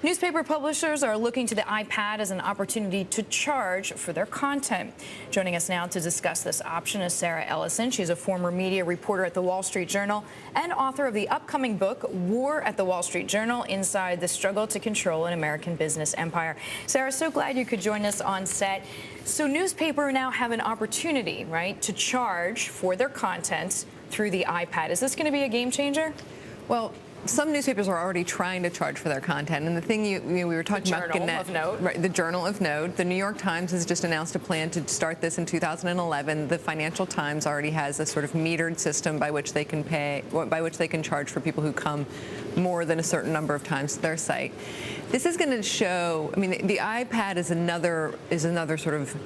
Newspaper publishers are looking to the iPad as an opportunity to charge for their content. Joining us now to discuss this option is Sarah Ellison. She's a former media reporter at the Wall Street Journal and author of the upcoming book, War at the Wall Street Journal, Inside the Struggle to Control an American Business Empire. Sarah, so glad you could join us on set. So newspapers now have an opportunity, right, to charge for their content through the iPad. Is this going to be a game changer? Well, some newspapers are already trying to charge for their content, and the thing we were talking about, the Journal of Note. Right, the Journal of Note. The New York Times has just announced a plan to start this in 2011. The Financial Times already has a sort of metered system by which they can charge for people who come more than a certain number of times to their site. This is going to show. I mean, the iPad is another sort of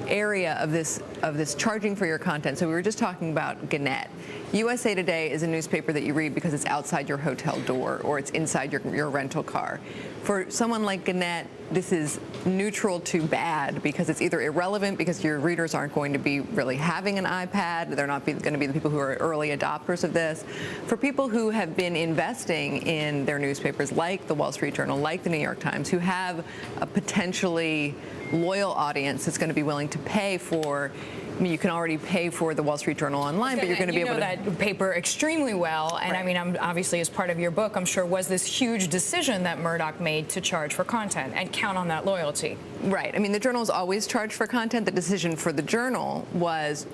area of this charging for your content. So we were just talking about Gannett. USA Today is a newspaper that you read because it's outside your hotel door or it's inside your rental car. For someone like Gannett, this is neutral to bad because it's either irrelevant because your readers aren't going to be really having an iPad. They're not going to be the people who are early adopters of this. For people who have been investing in their newspapers, like the Wall Street Journal, like the New York Times, who have a potentially loyal audience that's going to be willing to pay for. I mean, you can already pay for the Wall Street Journal online, but you're going to be able to. You know that paper extremely well, and right. I mean, obviously, as part of your book, I'm sure was this huge decision that Murdoch made to charge for content and count on that loyalty. Right. I mean, the Journal's always charged for content. The decision for the Journal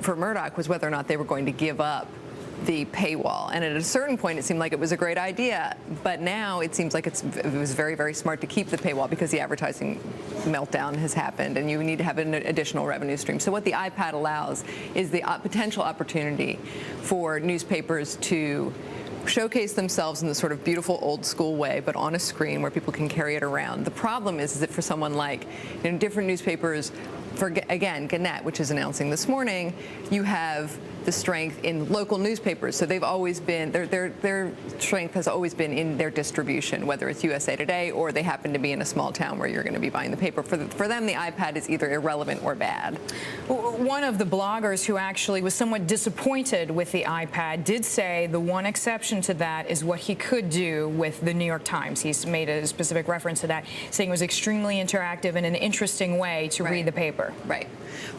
for Murdoch was whether or not they were going to give up the paywall, and at a certain point it seemed like it was a great idea, but now it seems like it was very, very smart to keep the paywall because the advertising meltdown has happened and you need to have an additional revenue stream. So what the iPad allows is the potential opportunity for newspapers to showcase themselves in the sort of beautiful old school way, but on a screen where people can carry it around. The problem is that for someone like different newspapers, for again Gannett, which is announcing this morning, you have the strength in local newspapers. So they've always been their strength has always been in their distribution, whether it's USA Today or they happen to be in a small town where you're going to be buying the paper. For them, the iPad is either irrelevant or bad. One of the bloggers who actually was somewhat disappointed with the iPad did say the one exception to that is what he could do with the New York Times. He's made a specific reference to that, saying it was extremely interactive and an interesting way to read the paper. Right.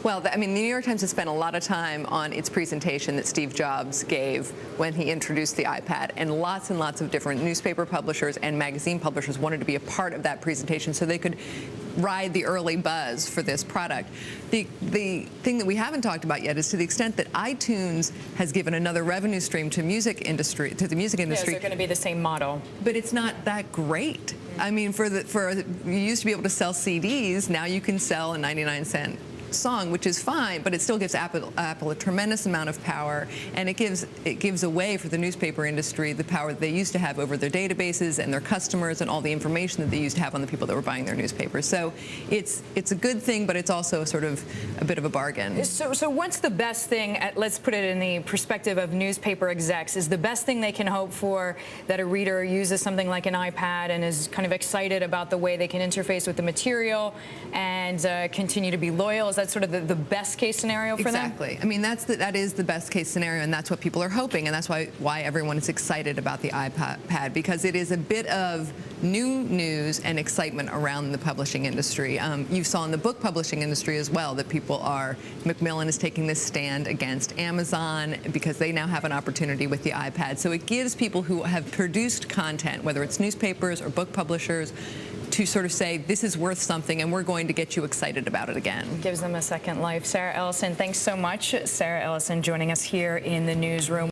Well, I mean, the New York Times has spent a lot of time on its presentation that Steve Jobs gave when he introduced the iPad, and lots of different newspaper publishers and magazine publishers wanted to be a part of that presentation so they could ride the early buzz for this product. The thing that we haven't talked about yet is to the extent that iTunes has given another revenue stream to the music industry. Yeah, it's going to be the same model. But it's not that great. I mean, you used to be able to sell CDs, now you can sell a 99-cent song, which is fine, but it still gives Apple a tremendous amount of power, and it gives away for the newspaper industry the power that they used to have over their databases and their customers and all the information that they used to have on the people that were buying their newspapers. So it's a good thing, but it's also sort of a bit of a bargain. So what's the best thing, let's put it in the perspective of newspaper execs, is the best thing they can hope for that a reader uses something like an iPad and is kind of excited about the way they can interface with the material and continue to be loyal? Is that sort of the best case scenario for them? Exactly. I mean, that is the best case scenario, and that's what people are hoping, and that's why everyone is excited about the iPad, because it is a bit of new news and excitement around the publishing industry. You saw in the book publishing industry as well that Macmillan is taking this stand against Amazon because they now have an opportunity with the iPad. So it gives people who have produced content, whether it's newspapers or book publishers, to sort of say, this is worth something, and we're going to get you excited about it again. Gives them a second life. Sarah Ellison, thanks so much. Sarah Ellison joining us here in the newsroom.